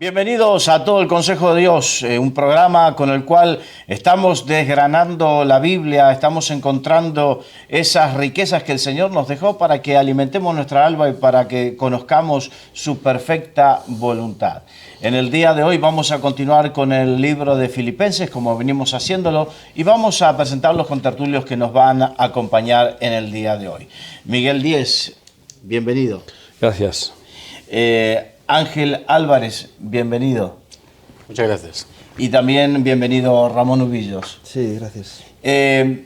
Bienvenidos a todo el Consejo de Dios, un programa con el cual estamos desgranando la Biblia, estamos encontrando esas riquezas que el Señor nos dejó para que alimentemos nuestra alma y para que conozcamos su perfecta voluntad. En el día de hoy vamos a continuar con el libro de Filipenses, como venimos haciéndolo, y vamos a presentar los contertulios que nos van a acompañar en el día de hoy. Miguel Díez, bienvenido. Gracias. Ángel Álvarez, bienvenido. Muchas gracias. Y también bienvenido Ramón Ubillos. Sí, gracias. Te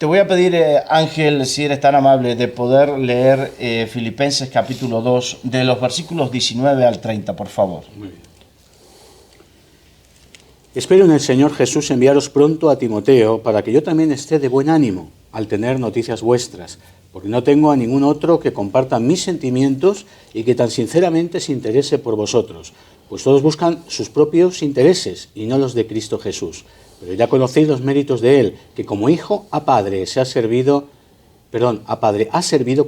voy a pedir, Ángel, si eres tan amable, de poder leer Filipenses capítulo 2, de los versículos 19 al 30, por favor. Muy bien. Espero en el Señor Jesús enviaros pronto a Timoteo para que yo también esté de buen ánimo al tener noticias vuestras, porque no tengo a ningún otro que comparta mis sentimientos y que tan sinceramente se interese por vosotros, pues todos buscan sus propios intereses y no los de Cristo Jesús. Pero ya conocéis los méritos de Él, que como hijo a padre ha servido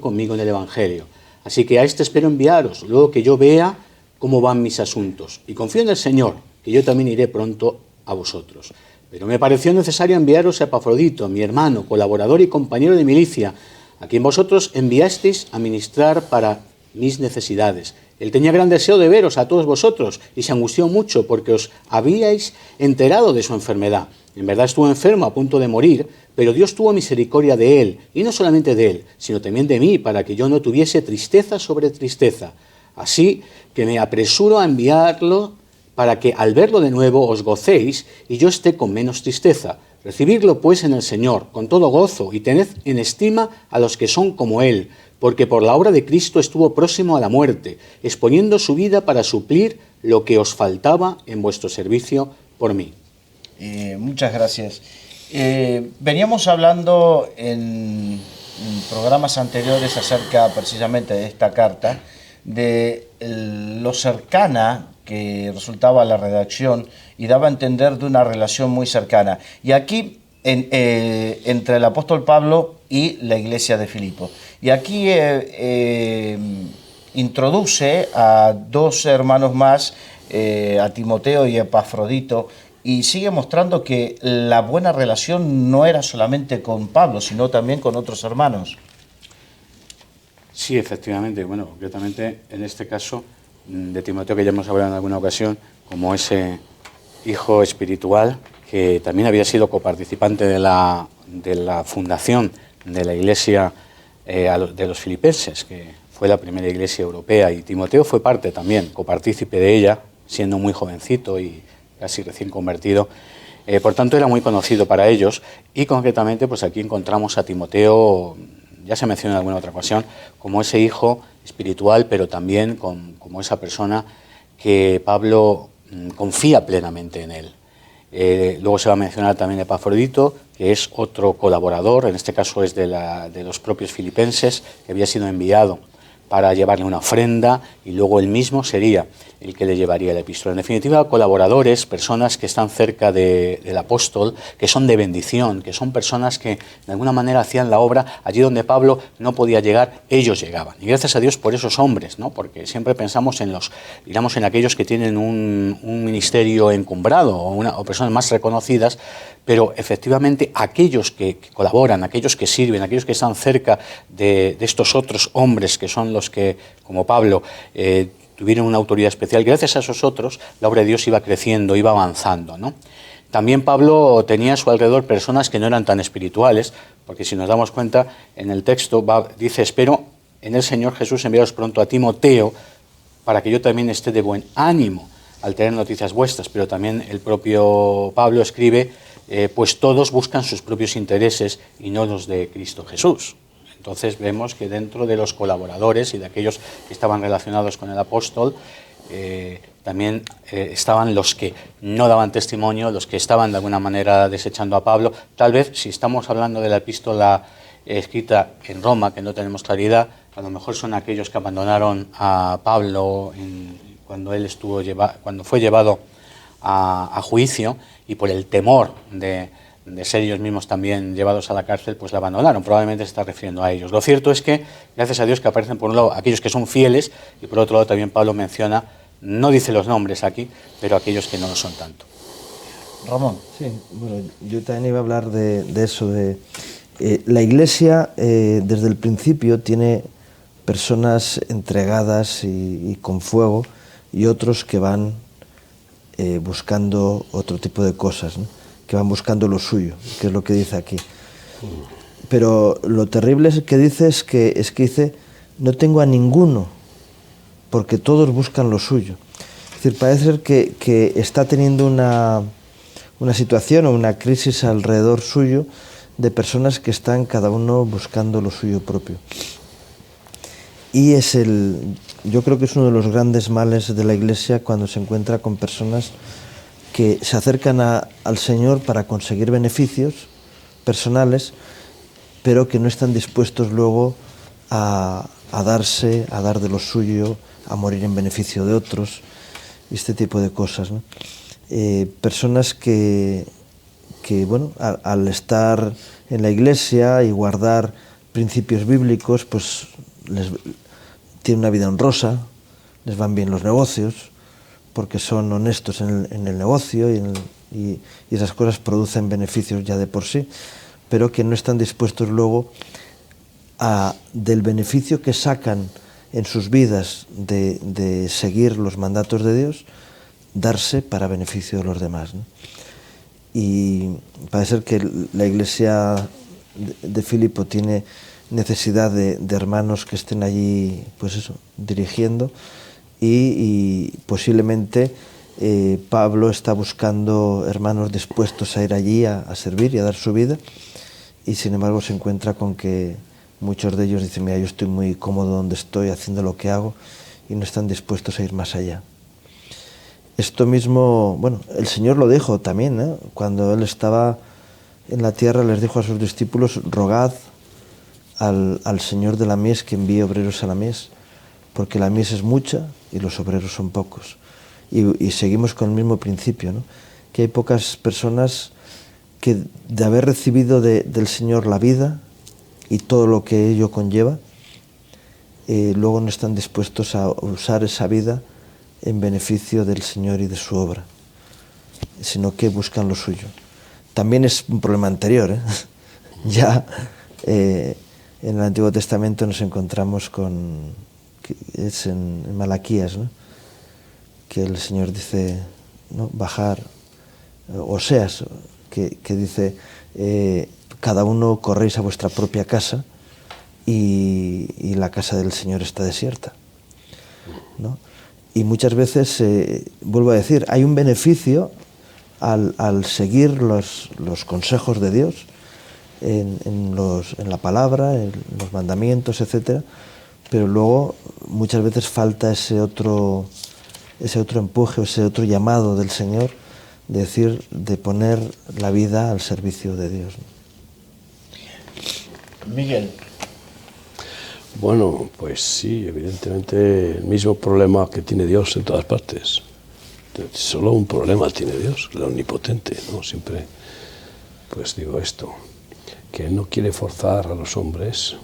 conmigo en el Evangelio. Así que a este espero enviaros, luego que yo vea cómo van mis asuntos. Y confío en el Señor, que yo también iré pronto a vosotros. Pero me pareció necesario enviaros a Epafrodito, mi hermano, colaborador y compañero de milicia, a quien vosotros enviasteis a ministrar para mis necesidades. Él tenía gran deseo de veros a todos vosotros y se angustió mucho porque os habíais enterado de su enfermedad. En verdad estuvo enfermo a punto de morir, pero Dios tuvo misericordia de él, y no solamente de él, sino también de mí, para que yo no tuviese tristeza sobre tristeza. Así que me apresuro a enviarlo para que al verlo de nuevo os gocéis y yo esté con menos tristeza. Recibidlo pues en el Señor, con todo gozo, y tened en estima a los que son como Él, porque por la obra de Cristo estuvo próximo a la muerte, exponiendo su vida para suplir lo que os faltaba en vuestro servicio por mí. Muchas gracias. Veníamos hablando en programas anteriores acerca precisamente de esta carta, de lo cercana que resultaba la redacción y daba a entender de una relación muy cercana. Y aquí, entre el apóstol Pablo y la iglesia de Filipo. Y aquí introduce a dos hermanos más, a Timoteo y a Epafrodito, y sigue mostrando que la buena relación no era solamente con Pablo, sino también con otros hermanos. Sí, efectivamente. Bueno, concretamente en este caso de Timoteo, que ya hemos hablado en alguna ocasión, como ese hijo espiritual que también había sido coparticipante de la fundación de la iglesia de los filipenses, que fue la primera iglesia europea, y Timoteo fue parte también, copartícipe de ella, siendo muy jovencito y casi recién convertido. Por tanto, era muy conocido para ellos, y concretamente pues aquí encontramos a Timoteo, ya se mencionó en alguna otra ocasión, como ese hijo espiritual, pero también como esa persona que Pablo confía plenamente en él. Luego se va a mencionar también Epafrodito, que es otro colaborador, en este caso es de los propios filipenses, que había sido enviado para llevarle una ofrenda, y luego él mismo sería el que le llevaría la epístola. En definitiva, colaboradores, personas que están cerca del apóstol, que son de bendición, que son personas que de alguna manera hacían la obra allí donde Pablo no podía llegar, ellos llegaban. Y gracias a Dios por esos hombres, ¿no? Porque siempre pensamos en en aquellos que tienen un ministerio encumbrado o personas más reconocidas, pero efectivamente aquellos que colaboran, aquellos que sirven, aquellos que están cerca de estos otros hombres que son los que, como Pablo, tuvieron una autoridad especial, gracias a esos otros la obra de Dios iba creciendo, iba avanzando, ¿no? También Pablo tenía a su alrededor personas que no eran tan espirituales, porque si nos damos cuenta en el texto dice: espero en el Señor Jesús enviaros pronto a Timoteo para que yo también esté de buen ánimo al tener noticias vuestras. Pero también el propio Pablo escribe, pues todos buscan sus propios intereses y no los de Cristo Jesús. Entonces vemos que dentro de los colaboradores y de aquellos que estaban relacionados con el apóstol, también estaban los que no daban testimonio, los que estaban de alguna manera desechando a Pablo. Tal vez, si estamos hablando de la epístola escrita en Roma, que no tenemos claridad, a lo mejor son aquellos que abandonaron a Pablo cuando fue llevado a juicio, y por el temor de ser ellos mismos también llevados a la cárcel, pues la abandonaron. Probablemente se está refiriendo a ellos. Lo cierto es que, gracias a Dios, que aparecen por un lado aquellos que son fieles, y por otro lado también Pablo menciona no dice los nombres aquí, pero aquellos que no lo son tanto. Ramón. Sí, bueno, yo también iba a hablar de eso, de la Iglesia desde el principio tiene personas entregadas y con fuego, y otros que van buscando otro tipo de cosas, ¿no? Que van buscando lo suyo, que es lo que dice aquí. Pero lo terrible es que dice es que dice, no tengo a ninguno, porque todos buscan lo suyo. Es decir, parece ser que está teniendo una situación o una crisis alrededor suyo de personas que están cada uno buscando lo suyo propio. Y yo creo que es uno de los grandes males de la Iglesia cuando se encuentra con personas que se acercan al Señor para conseguir beneficios personales, pero que no están dispuestos luego a dar de lo suyo, a morir en beneficio de otros, este tipo de cosas, ¿no? Personas que bueno, al estar en la Iglesia y guardar principios bíblicos, pues tienen una vida honrosa, les van bien los negocios, porque son honestos en el negocio y esas cosas producen beneficios ya de por sí, pero que no están dispuestos luego del beneficio que sacan en sus vidas de seguir los mandatos de Dios, darse para beneficio de los demás, ¿no? Y parece ser que la Iglesia de Filipo tiene necesidad de hermanos que estén allí, pues eso, dirigiendo, y posiblemente Pablo está buscando hermanos dispuestos a ir allí a servir y a dar su vida, y sin embargo se encuentra con que muchos de ellos dicen, mira, yo estoy muy cómodo donde estoy, haciendo lo que hago, y no están dispuestos a ir más allá. Esto mismo, bueno, el Señor lo dijo también, ¿eh? Cuando Él estaba en la tierra les dijo a sus discípulos, rogad al Señor de la mies que envíe obreros a la mies, porque la mies es mucha y los obreros son pocos. Y seguimos con el mismo principio, ¿no? Que hay pocas personas que de haber recibido del Señor la vida y todo lo que ello conlleva, luego no están dispuestos a usar esa vida en beneficio del Señor y de su obra, sino que buscan lo suyo. También es un problema anterior, ¿eh? Ya en el Antiguo Testamento nos encontramos es en Malaquías, ¿no? Que el Señor dice, ¿no? Bajar, Oseas, que dice, cada uno corréis a vuestra propia casa y la casa del Señor está desierta, ¿no? Y muchas veces, vuelvo a decir, hay un beneficio al seguir los consejos de Dios en la palabra, en los mandamientos, etcétera, pero luego muchas veces falta ese otro empuje, ese otro llamado del Señor, de poner la vida al servicio de Dios. Miguel. Bueno, pues sí, evidentemente el mismo problema que tiene Dios en todas partes. Solo un problema tiene Dios, el omnipotente, ¿no? Siempre, pues digo esto, que no quiere forzar a los hombres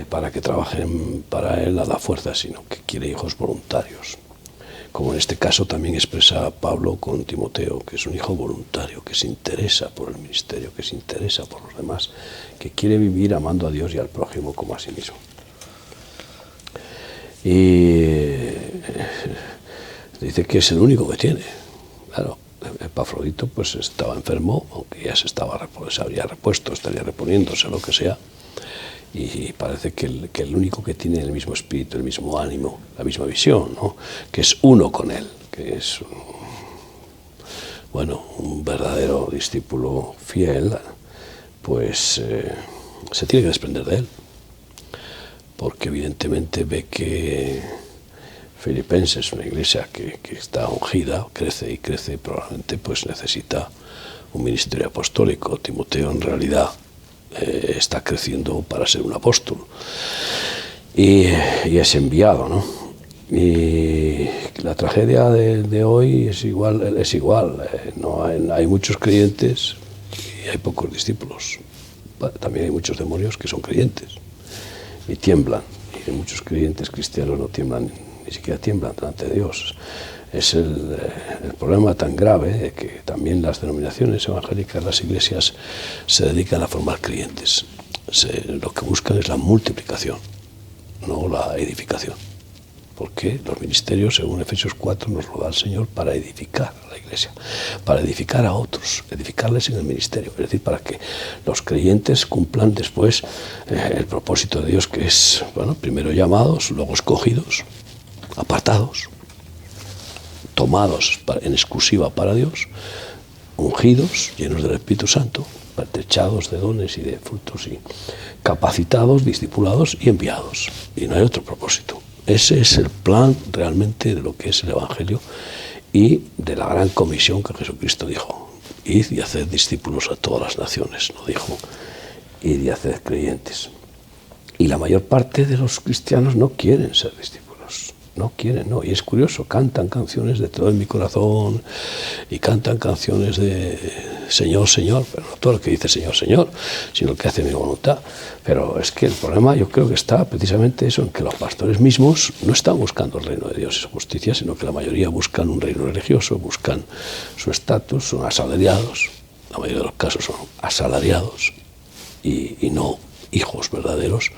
para que trabajen para Él a la fuerza, sino que quiere hijos voluntarios. Como en este caso también expresa Pablo con Timoteo, que es un hijo voluntario, que se interesa por el ministerio, que se interesa por los demás, que quiere vivir amando a Dios y al prójimo como a sí mismo. Y dice que es el único que tiene. Claro, Epafrodito pues estaba enfermo, aunque ya se habría repuesto, estaría reponiéndose, lo que sea. Y parece que el único que tiene el mismo espíritu, el mismo ánimo, la misma visión, ¿no? Que es uno con él, que es un verdadero discípulo fiel, pues se tiene que desprender de él, porque evidentemente ve que Filipenses, una iglesia que está ungida, crece y crece, probablemente pues necesita un ministerio apostólico. Timoteo en realidad está creciendo para ser un apóstol y es enviado, ¿no? Y la tragedia de hoy es igual, no hay muchos creyentes y hay pocos discípulos. También hay muchos demonios que son creyentes y tiemblan, y muchos creyentes cristianos no tiemblan ni ni siquiera tiemblan delante de Dios. Es el problema tan grave de que también las denominaciones evangélicas, las iglesias, se dedican a formar creyentes. Lo que buscan es la multiplicación, no la edificación. Porque los ministerios, según Efesios 4, nos lo da el Señor para edificar a la iglesia, para edificar a otros, edificarles en el ministerio, es decir, para que los creyentes cumplan después el propósito de Dios, que es, bueno, primero llamados, luego escogidos, apartados, tomados en exclusiva para Dios, ungidos, llenos del Espíritu Santo, pertrechados de dones y de frutos, y capacitados, discipulados y enviados. Y no hay otro propósito. Ese es el plan realmente de lo que es el Evangelio y de la gran comisión que Jesucristo dijo: id y haced discípulos a todas las naciones, no dijo id y haced creyentes. Y la mayor parte de los cristianos no quieren ser discípulos, no quieren, no. Y es curioso, cantan canciones de todo mi corazón y cantan canciones de Señor, Señor, pero no todo lo que dice Señor, Señor, sino el que hace mi voluntad. Pero es que el problema, yo creo que está precisamente eso, en que los pastores mismos no están buscando el reino de Dios y su justicia, sino que la mayoría buscan un reino religioso, buscan su estatus, son asalariados, la mayoría de los casos son asalariados y no hijos verdaderos,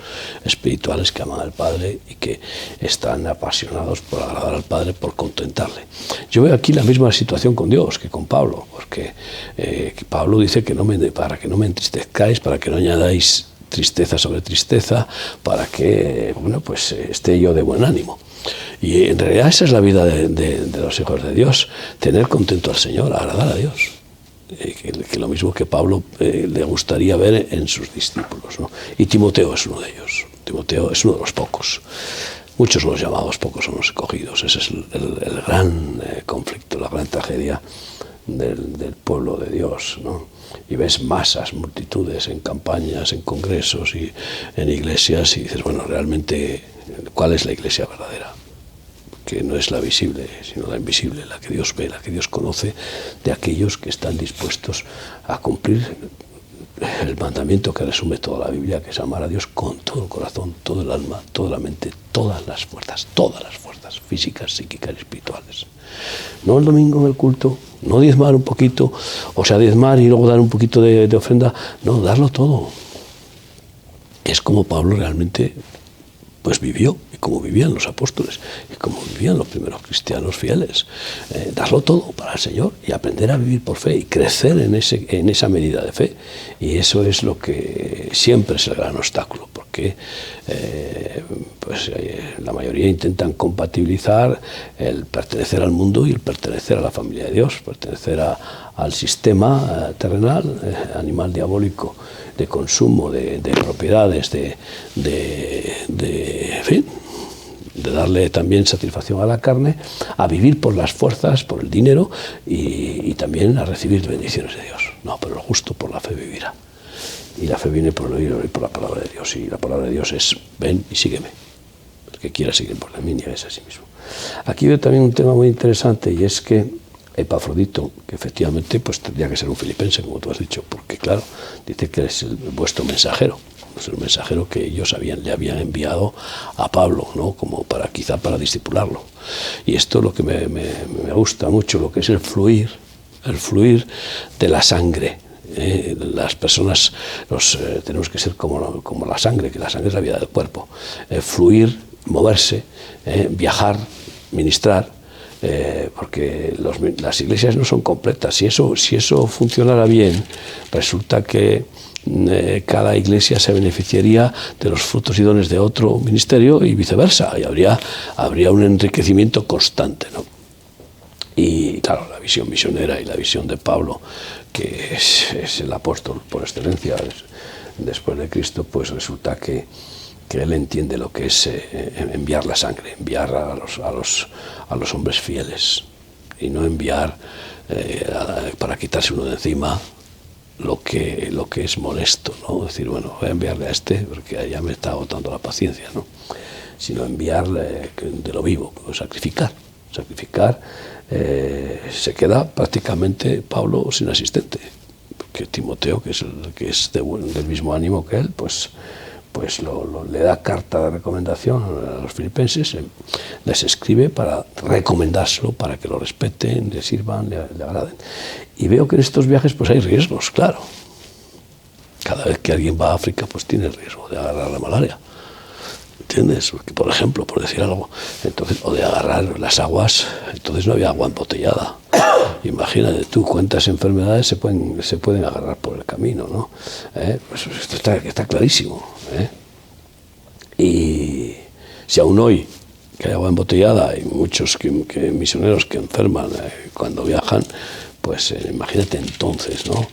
espirituales, que aman al Padre y que están apasionados por agradar al Padre, por contentarle. Yo veo aquí la misma situación con Dios que con Pablo, porque Pablo dice que para que no me entristezcáis, para que no añadáis tristeza sobre tristeza, para que, bueno, pues esté yo de buen ánimo. Y en realidad esa es la vida de los hijos de Dios, tener contento al Señor, agradar a Dios. Que lo mismo que Pablo le gustaría ver en sus discípulos, ¿no? Y Timoteo es uno de ellos. Timoteo es uno de los pocos. Muchos son los llamados, pocos son los escogidos. Ese es el gran conflicto, la gran tragedia del pueblo de Dios, ¿no? Y ves masas, multitudes en campañas, en congresos y en iglesias, y dices, bueno, realmente, ¿cuál es la iglesia verdadera? Que no es la visible, sino la invisible, la que Dios ve, la que Dios conoce, de aquellos que están dispuestos a cumplir el mandamiento que resume toda la Biblia, que es amar a Dios con todo el corazón, todo el alma, toda la mente, todas las fuerzas físicas, psíquicas y espirituales. No el domingo en el culto, no diezmar un poquito, o sea, diezmar y luego dar un poquito de ofrenda, no, darlo todo. Es como Pablo realmente pues vivió, y como vivían los apóstoles, y como vivían los primeros cristianos fieles. Darlo todo para el Señor y aprender a vivir por fe y crecer en esa medida de fe. Y eso es lo que siempre es el gran obstáculo, porque la mayoría intentan compatibilizar el pertenecer al mundo y el pertenecer a la familia de Dios, pertenecer al sistema terrenal, animal diabólico, de consumo, de propiedades, en fin, de darle también satisfacción a la carne, a vivir por las fuerzas, por el dinero y también a recibir bendiciones de Dios. No, pero el justo por la fe vivirá. Y la fe viene por el oír y por la palabra de Dios. Y la palabra de Dios es: ven y sígueme. El que quiera seguir por la mí, es a sí mismo. Aquí veo también un tema muy interesante, y es que Epafrodito, que efectivamente pues tendría que ser un filipense, como tú has dicho, porque claro, dice que es vuestro mensajero, es el mensajero que ellos le habían enviado a Pablo, ¿no? Como quizá para discipularlo. Y esto es lo que me gusta mucho, lo que es el fluir de la sangre. Las personas tenemos que ser como la sangre, que la sangre es la vida del cuerpo. Fluir, moverse, viajar, ministrar. Porque las iglesias no son completas. Si eso funcionara bien, resulta que cada iglesia se beneficiaría de los frutos y dones de otro ministerio y viceversa, y habría un enriquecimiento constante, ¿no? Y claro, la visión misionera y la visión de Pablo, que es el apóstol por excelencia después de Cristo, pues resulta que él entiende lo que es enviar la sangre, enviar a los hombres fieles, y no enviar para quitarse uno de encima lo que es molesto, ¿no? Decir, bueno, voy a enviarle a este porque ya me está agotando la paciencia, ¿no? Sino enviarle de lo vivo, sacrificar. Se queda prácticamente Pablo sin asistente, porque Timoteo, que es del mismo ánimo que él, pues pues le da carta de recomendación a los filipenses, les escribe para recomendárselo, para que lo respeten, le sirvan, le agraden. Y veo que en estos viajes pues hay riesgos, claro. Cada vez que alguien va a África pues tiene el riesgo de agarrar la malaria. ¿Entiendes? Porque, por ejemplo, por decir algo, entonces, o de agarrar las aguas, entonces no había agua embotellada. Imagínate tú cuántas enfermedades se pueden agarrar por el camino, ¿no? Pues esto está clarísimo. Y si aún hoy que hay agua embotellada, hay muchos misioneros que enferman cuando viajan, pues imagínate entonces, ¿no?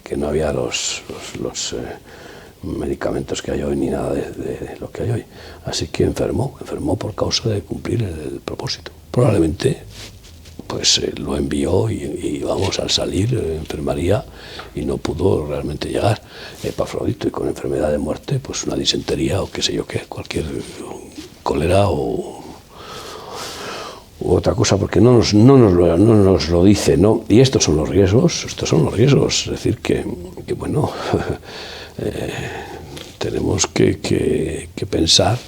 Que no había los medicamentos que hay hoy ni nada de lo que hay hoy. Así que enfermó por causa de cumplir el propósito. Probablemente pues lo envió y vamos, al salir enfermaría y no pudo realmente llegar. Epafrodito, y con enfermedad de muerte, pues una disentería o qué sé yo qué, cualquier cólera u otra cosa, porque no nos lo dice, ¿no? Y estos son los riesgos, es decir, que bueno, tenemos que pensar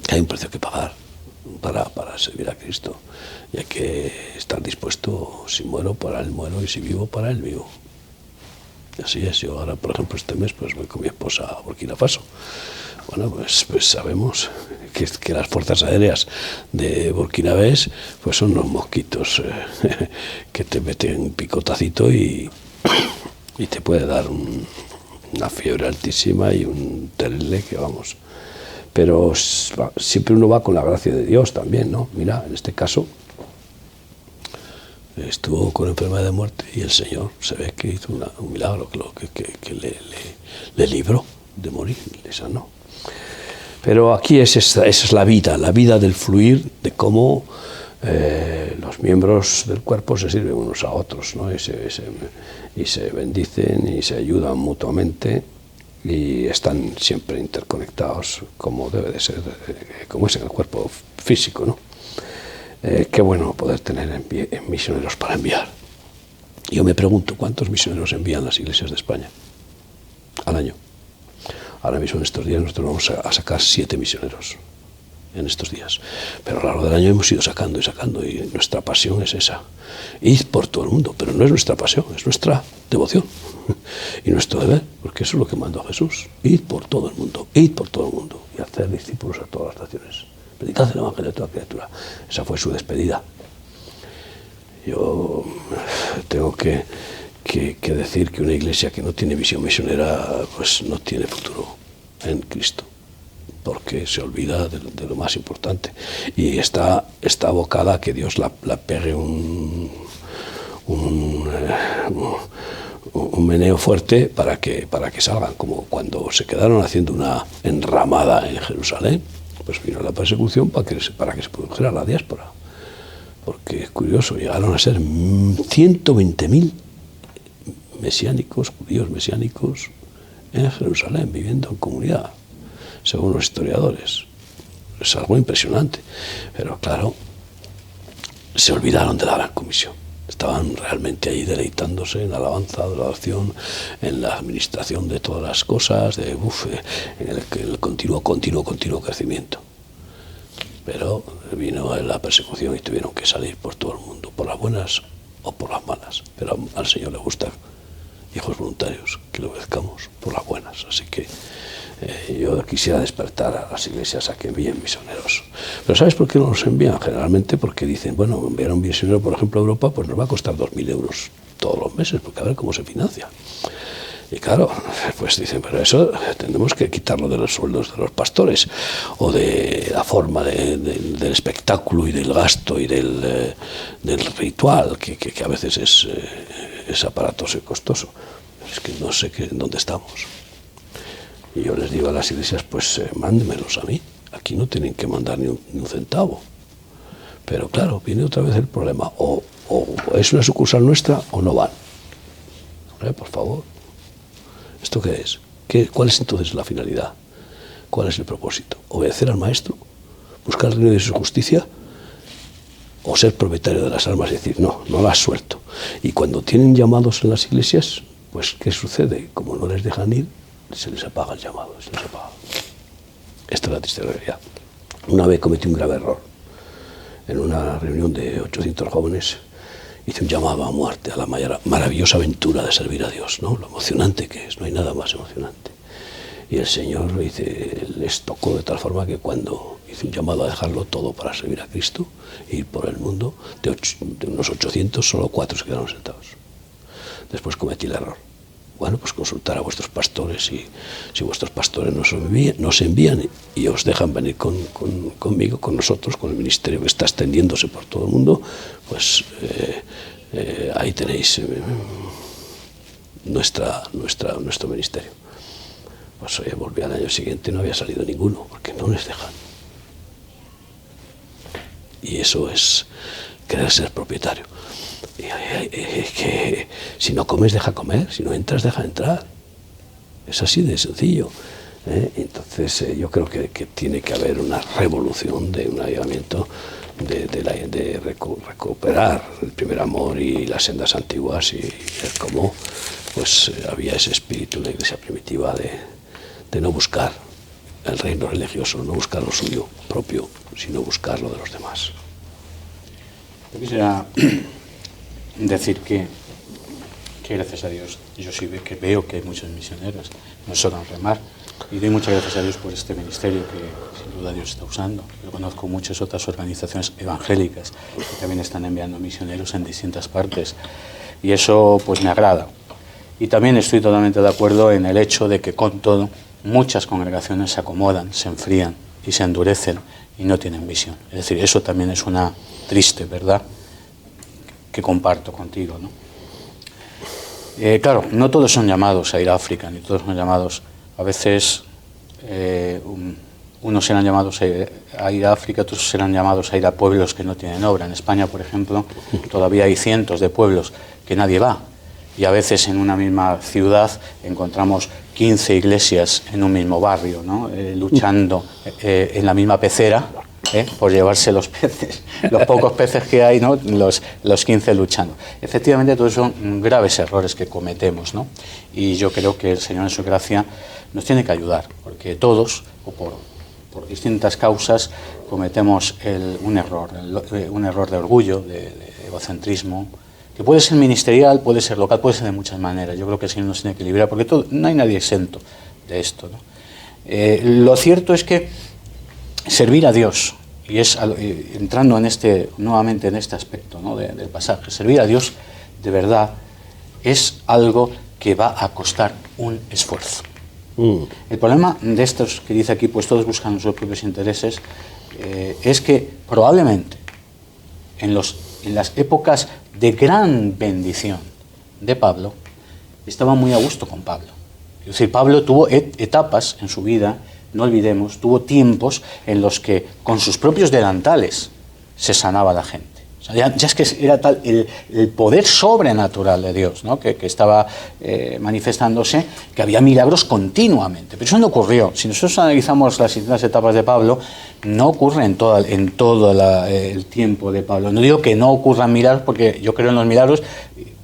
que hay un precio que pagar para servir a Cristo, y hay que estar dispuesto, si muero para Él muero, y si vivo para Él vivo. Y así es. Yo ahora, por ejemplo, este mes pues voy con mi esposa a Burkina Faso. Bueno, pues sabemos que las fuerzas aéreas de Burkinabés pues son los mosquitos que te meten un picotacito y te puede dar una fiebre altísima y un terrible que vamos. Pero siempre uno va con la gracia de Dios también, ¿no? Mira, en este caso estuvo con enfermedad de muerte y el Señor se ve que hizo un milagro, que le libró de morir, le sanó. Pero aquí esa es la vida del fluir, de cómo los miembros del cuerpo se sirven unos a otros, ¿no? y se bendicen y se ayudan mutuamente y están siempre interconectados, como debe de ser, como es en el cuerpo físico, ¿no? Qué bueno poder tener misioneros para enviar. Yo me pregunto, ¿cuántos misioneros envían las iglesias de España al año? Ahora mismo en estos días nosotros vamos a sacar 7 misioneros en estos días, pero a lo largo del año hemos ido sacando y nuestra pasión es esa, ir por todo el mundo, pero no es nuestra pasión, es nuestra devoción y nuestro deber, porque eso es lo que mandó Jesús, ir por todo el mundo y hacer discípulos a todas las naciones, predicad el evangelio a toda criatura. Esa fue su despedida. Yo tengo que decir que una iglesia que no tiene visión misionera pues no tiene futuro en Cristo, porque se olvida de lo más importante y está abocada a que Dios la pegue un meneo fuerte para que salgan, como cuando se quedaron haciendo una enramada en Jerusalén, pues vino la persecución para que se produjera la diáspora, porque es curioso, llegaron a ser 120.000 judíos mesiánicos en Jerusalén, viviendo en comunidad, según los historiadores. Es algo impresionante, pero claro, se olvidaron de la gran comisión. Estaban realmente ahí deleitándose en la alabanza, adoración, en la administración de todas las cosas, en el continuo crecimiento. Pero vino la persecución y tuvieron que salir por todo el mundo, por las buenas o por las malas. Pero al Señor le gusta hijos voluntarios, que lo obedezcamos por las buenas. Así que yo quisiera despertar a las iglesias a que envíen misioneros. Pero ¿sabes por qué no los envían? Generalmente porque dicen, bueno, enviar a un misionero, por ejemplo, a Europa, pues nos va a costar 2.000 euros todos los meses, porque a ver cómo se financia. Y claro, pues dicen, pero eso tendremos que quitarlo de los sueldos de los pastores, o de la forma del espectáculo y del gasto y del ritual, que a veces es aparatoso y costoso. Pero es que no sé dónde estamos. Y yo les digo a las iglesias, pues mándenmelos a mí. Aquí no tienen que mandar ni un centavo. Pero claro, viene otra vez el problema. O es una sucursal nuestra o no van. Por favor. ¿Esto qué es? ¿Cuál es entonces la finalidad? ¿Cuál es el propósito? ¿Obedecer al maestro? ¿Buscar el reino de su justicia? ¿O ser propietario de las almas y decir, no las suelto? Y cuando tienen llamados en las iglesias, pues ¿qué sucede? Como no les dejan ir, se les apaga el llamado, se les apaga. Esta es la triste realidad. Una vez cometí un grave error. En una reunión de 800 jóvenes hice un llamado a muerte, a la maravillosa aventura de servir a Dios, ¿no? Lo emocionante que es, no hay nada más emocionante. Y el Señor les tocó de tal forma que cuando hice un llamado a dejarlo todo para servir a Cristo e ir por el mundo, de unos 800, solo 4 se quedaron sentados. Después cometí el error. Bueno, pues consultar a vuestros pastores, y si vuestros pastores nos envían y os dejan venir conmigo, con nosotros, con el ministerio que está extendiéndose por todo el mundo, pues ahí tenéis nuestro ministerio. Pues oye, volví al año siguiente y no había salido ninguno, porque no les dejan. Y eso es querer ser propietario. Que si no comes, deja comer, si no entras, deja entrar. Es así de sencillo. Entonces yo creo que tiene que haber una revolución, un avivamiento de recuperar el primer amor y las sendas antiguas, y ver cómo pues había ese espíritu en la iglesia primitiva de no buscar el reino religioso, no buscar lo suyo propio, sino buscar lo de los demás. Yo quisiera decir que gracias a Dios, yo sí veo que hay muchos misioneros, no solo en Remar, y doy muchas gracias a Dios por este ministerio que sin duda Dios está usando. Yo conozco muchas otras organizaciones evangélicas que también están enviando misioneros en distintas partes, y eso pues me agrada. Y también estoy totalmente de acuerdo en el hecho de que con todo muchas congregaciones se acomodan, se enfrían y se endurecen y no tienen visión. Es decir, eso también es una triste verdad que comparto contigo, ¿no? Claro, no todos son llamados a ir a África, ni todos son llamados. A veces unos serán llamados a ir a África, otros serán llamados a ir a pueblos que no tienen obra. En España, por ejemplo, todavía hay cientos de pueblos que nadie va. Y a veces en una misma ciudad encontramos 15 iglesias en un mismo barrio, ¿no? Luchando en la misma pecera, por llevarse los peces, los pocos peces que hay, ¿no? Los 15 luchando. Efectivamente, todos son graves errores que cometemos, ¿no? Y yo creo que el Señor en su gracia nos tiene que ayudar, porque todos, o por distintas causas, cometemos un error de orgullo, de egocentrismo, que puede ser ministerial, puede ser local, puede ser de muchas maneras. Yo creo que el Señor nos tiene que librar, porque no hay nadie exento de esto, ¿no? Lo cierto es que servir a Dios, y es entrando nuevamente en este aspecto, ¿no? del pasaje, servir a Dios de verdad es algo que va a costar un esfuerzo. El problema de estos que dice aquí, pues todos buscan sus propios intereses, es que probablemente en las épocas de gran bendición de Pablo, estaba muy a gusto con Pablo. Es decir, Pablo tuvo etapas en su vida, no olvidemos, tuvo tiempos en los que con sus propios delantales se sanaba la gente. O sea, ya es que era tal el poder sobrenatural de Dios, ¿no? que estaba manifestándose, que había milagros continuamente. Pero eso no ocurrió. Si nosotros analizamos las distintas etapas de Pablo, no ocurre en todo el tiempo de Pablo. No digo que no ocurran milagros, porque yo creo en los milagros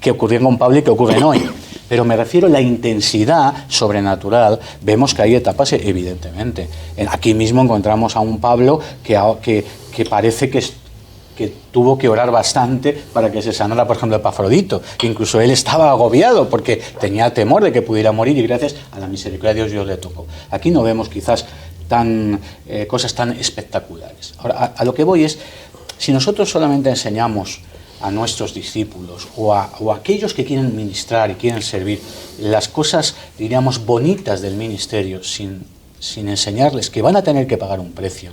que ocurrieron con Pablo y que ocurren hoy. Pero me refiero a la intensidad sobrenatural. Vemos que hay etapas, evidentemente. Aquí mismo encontramos a un Pablo que parece que tuvo que orar bastante para que se sanara, por ejemplo, Epafrodito. Incluso él estaba agobiado porque tenía temor de que pudiera morir, y gracias a la misericordia de Dios le tocó. Aquí no vemos quizás cosas tan espectaculares. Ahora, a lo que voy es, si nosotros solamente enseñamos a nuestros discípulos o a aquellos que quieren ministrar y quieren servir las cosas, diríamos, bonitas del ministerio, sin enseñarles que van a tener que pagar un precio,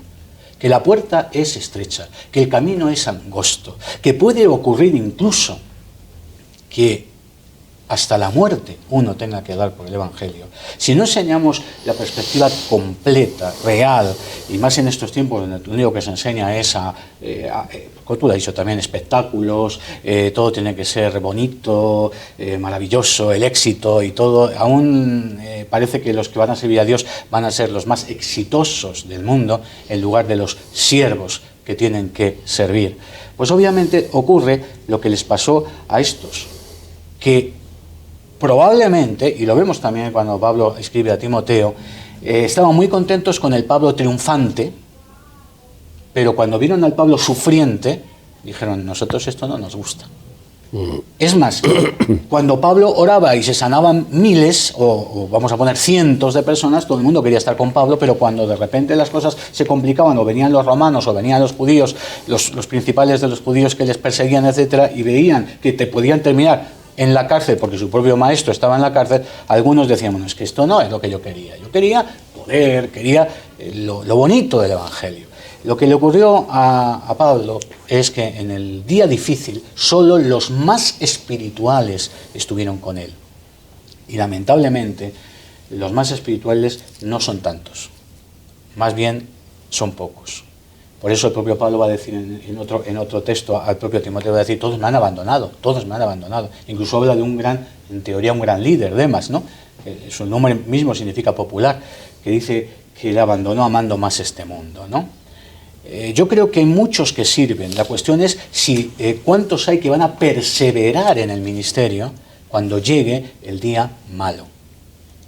que la puerta es estrecha, que el camino es angosto, que puede ocurrir incluso que hasta la muerte uno tenga que dar por el Evangelio. Si no enseñamos la perspectiva completa, real, y más en estos tiempos donde lo único que se enseña es como tú lo has dicho también, espectáculos, todo tiene que ser bonito, maravilloso, el éxito y todo, aún parece que los que van a servir a Dios van a ser los más exitosos del mundo en lugar de los siervos que tienen que servir. Pues obviamente ocurre lo que les pasó a estos, que probablemente, y lo vemos también cuando Pablo escribe a Timoteo, estaban muy contentos con el Pablo triunfante, pero cuando vieron al Pablo sufriente, dijeron, nosotros esto no nos gusta. Es más, cuando Pablo oraba y se sanaban miles, o vamos a poner cientos de personas, todo el mundo quería estar con Pablo, pero cuando de repente las cosas se complicaban, o venían los romanos, o venían los judíos, los principales de los judíos que les perseguían, etcétera, y veían que te podían terminar en la cárcel, porque su propio maestro estaba en la cárcel, algunos decían, bueno, es que esto no es lo que yo quería. Yo quería poder, quería lo bonito del Evangelio. Lo que le ocurrió a Pablo es que en el día difícil solo los más espirituales estuvieron con él. Y lamentablemente los más espirituales no son tantos, más bien son pocos. Por eso el propio Pablo va a decir en otro texto al propio Timoteo, va a decir, todos me han abandonado. Incluso habla de un gran, en teoría un gran líder, Demas, ¿no? Su nombre mismo significa popular, que dice que le abandonó amando más este mundo, ¿no? Yo creo que hay muchos que sirven. La cuestión es si cuántos hay que van a perseverar en el ministerio cuando llegue el día malo.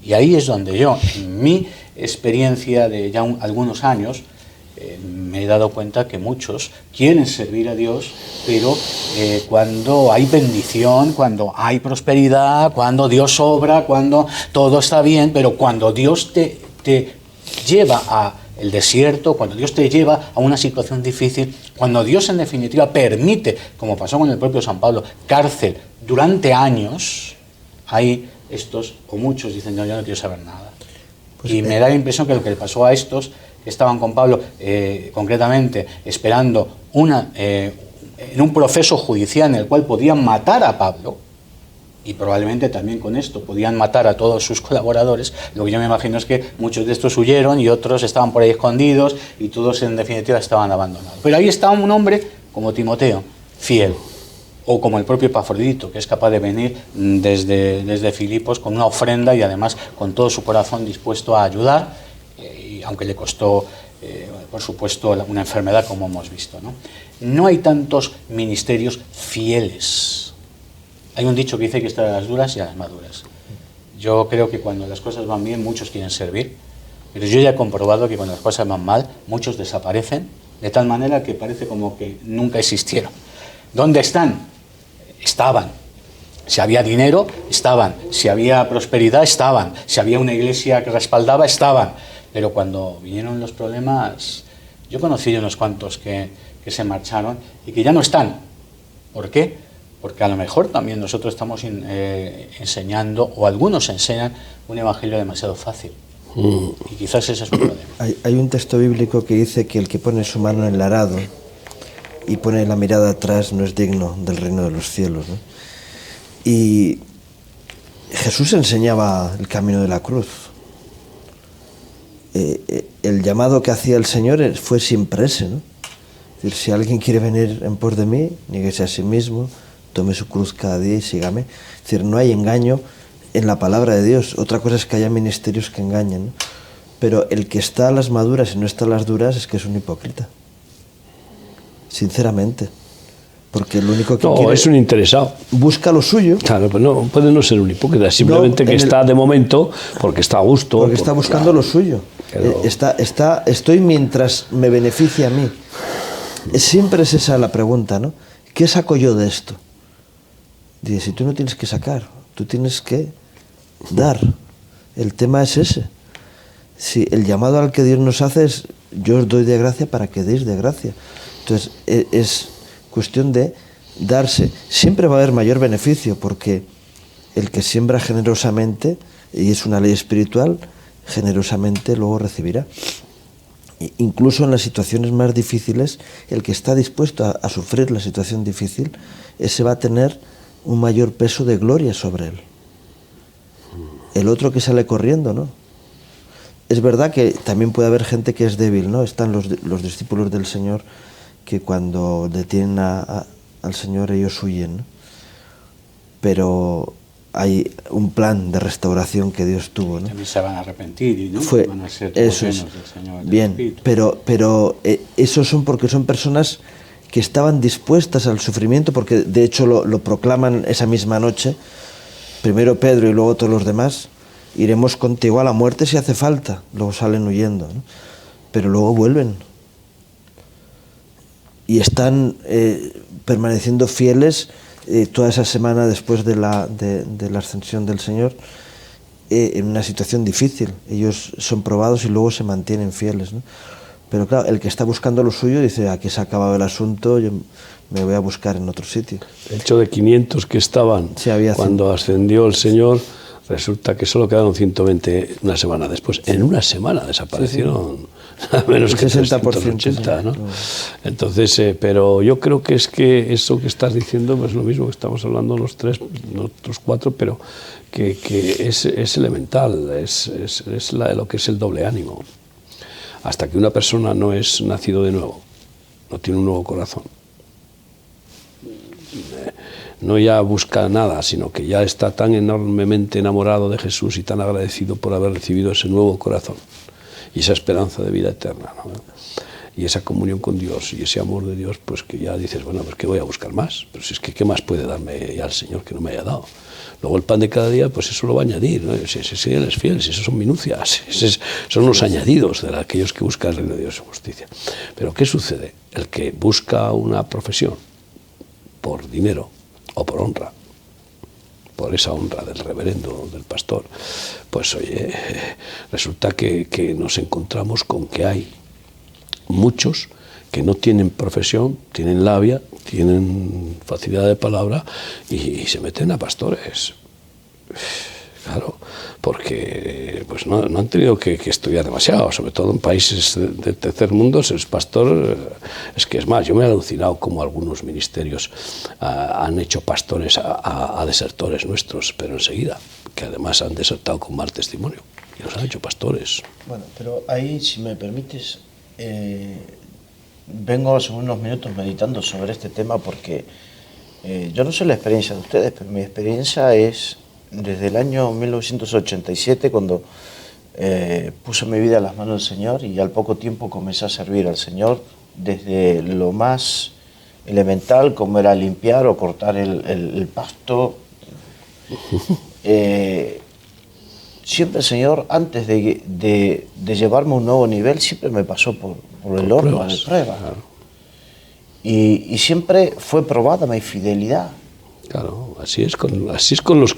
Y ahí es donde yo, en mi experiencia de ya algunos años, me he dado cuenta que muchos quieren servir a Dios, pero cuando hay bendición, cuando hay prosperidad, cuando Dios obra, cuando todo está bien, pero cuando Dios te lleva a el desierto, cuando Dios te lleva a una situación difícil, cuando Dios en definitiva permite, como pasó con el propio San Pablo, cárcel durante años, hay estos o muchos dicen, no, yo no quiero saber nada. Pues y me da la impresión que lo que le pasó a estos que estaban con Pablo, concretamente esperando en un proceso judicial en el cual podían matar a Pablo, y probablemente también con esto podían matar a todos sus colaboradores, lo que yo me imagino es que muchos de estos huyeron y otros estaban por ahí escondidos y todos en definitiva estaban abandonados. Pero ahí está un hombre como Timoteo, fiel, o como el propio Epafrodito, que es capaz de venir desde Filipos con una ofrenda y además con todo su corazón dispuesto a ayudar, y aunque le costó, por supuesto, una enfermedad como hemos visto, ¿no? No hay tantos ministerios fieles. Hay un dicho que dice que está a las duras y a las maduras. Yo creo que cuando las cosas van bien, muchos quieren servir, pero yo ya he comprobado que cuando las cosas van mal, muchos desaparecen, de tal manera que parece como que nunca existieron. ¿Dónde están? Estaban. Si había dinero, estaban. Si había prosperidad, estaban. Si había una iglesia que respaldaba, estaban. Pero cuando vinieron los problemas, yo conocí unos cuantos que se marcharon y que ya no están. ¿Por qué? Porque a lo mejor también nosotros estamos enseñando, o algunos enseñan, un evangelio demasiado fácil. Y quizás ese es un problema. Hay un texto bíblico que dice que el que pone su mano en el arado y pone la mirada atrás no es digno del reino de los cielos, ¿no? Y Jesús enseñaba el camino de la cruz. El llamado que hacía el Señor fue siempre ese, ¿no? Es decir, si alguien quiere venir en pos de mí, nieguese a sí mismo, tome su cruz cada día y sígame. Es decir, no hay engaño en la palabra de Dios. Otra cosa es que haya ministerios que engañen, ¿no? Pero el que está a las maduras y no está a las duras es que es un hipócrita. Sinceramente. Porque lo único que quiere es un interesado. Busca lo suyo. Claro, pero no, puede no ser un hipócrita, simplemente que está de momento porque está a gusto. Porque está buscando lo suyo. Pero estoy mientras me beneficia a mí. Siempre es esa la pregunta, ¿no? ¿Qué saco yo de esto? Dice, si tú no tienes que sacar, tú tienes que dar. El tema es ese. Si el llamado al que Dios nos hace es, yo os doy de gracia para que deis de gracia. Entonces, es cuestión de darse. Siempre va a haber mayor beneficio, porque el que siembra generosamente, y es una ley espiritual, generosamente luego recibirá. Incluso en las situaciones más difíciles, el que está dispuesto a sufrir la situación difícil, ese va a tener un mayor peso de gloria sobre él. El otro que sale corriendo, ¿no? Es verdad que también puede haber gente que es débil, ¿no? Están los discípulos del Señor que cuando detienen al Señor ellos huyen, ¿no? Pero hay un plan de restauración que Dios tuvo, ¿no? También se van a arrepentir y ¿no? Van a ser eso llenos es, del Señor, bien, del pero esos son porque son personas que estaban dispuestas al sufrimiento, porque de hecho lo proclaman esa misma noche, primero Pedro y luego todos los demás, iremos contigo a la muerte si hace falta. Luego salen huyendo, ¿no? Pero luego vuelven. Y están permaneciendo fieles toda esa semana después de la ascensión del Señor, en una situación difícil. Ellos son probados y luego se mantienen fieles, ¿no? Pero claro, el que está buscando lo suyo dice, aquí se ha acabado el asunto, yo me voy a buscar en otro sitio. De hecho, de 500 que estaban cuando ascendió el Señor, resulta que solo quedaron 120 una semana después. En una semana desaparecieron a menos que 380, ¿no? Entonces, pero yo creo que es que eso que estás diciendo, pues lo mismo que estamos hablando los cuatro, pero que es elemental, es lo que es el doble ánimo. Hasta que una persona no es nacido de nuevo, no tiene un nuevo corazón, no ya busca nada, sino que ya está tan enormemente enamorado de Jesús y tan agradecido por haber recibido ese nuevo corazón y esa esperanza de vida eterna, ¿no? Y esa comunión con Dios y ese amor de Dios, pues que ya dices, bueno, pues que voy a buscar más, pero si es que ¿qué más puede darme ya el Señor que no me haya dado? Luego el pan de cada día, pues eso lo va a añadir, ¿no? Si Él es fiel, si eso son minucias, son los añadidos de aquellos que buscan el reino de Dios y justicia. Pero ¿qué sucede? El que busca una profesión por dinero o por honra, por esa honra del reverendo, del pastor, pues oye, resulta que nos encontramos con que hay muchos que no tienen profesión, tienen labia, tienen facilidad de palabra y se meten a pastores. Claro, porque pues no han tenido que estudiar demasiado, sobre todo en países del tercer mundo. Ser pastor, es que es más, yo me he alucinado cómo algunos ministerios han hecho pastores a desertores nuestros, pero enseguida, que además han desertado con mal testimonio, y los han hecho pastores. Bueno, pero ahí, si me permites, vengo hace unos minutos meditando sobre este tema porque yo no sé la experiencia de ustedes, pero mi experiencia es desde el año 1987, cuando puse mi vida a las manos del Señor, y al poco tiempo comencé a servir al Señor desde lo más elemental, como era limpiar o cortar el pasto. Siempre el Señor, antes de llevarme a un nuevo nivel, siempre me pasó por el horno de prueba. Claro. Y siempre fue probada mi fidelidad. Claro, así es con los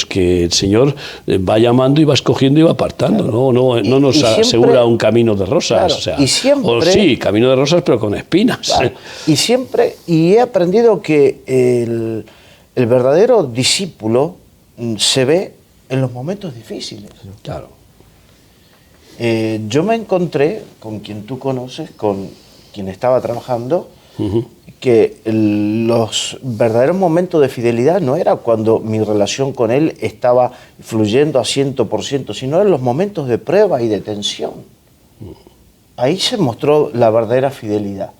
que el Señor va llamando y va escogiendo y va apartando. Claro. No nos siempre asegura un camino de rosas. Claro, o sea, o sí, camino de rosas, pero con espinas. Claro, y he aprendido que el verdadero discípulo se ve en los momentos difíciles. Claro. Yo me encontré con quien tú conoces, con quien estaba trabajando, que los verdaderos momentos de fidelidad no era cuando mi relación con él estaba fluyendo a 100%, sino en los momentos de prueba y de tensión. Ahí se mostró la verdadera fidelidad.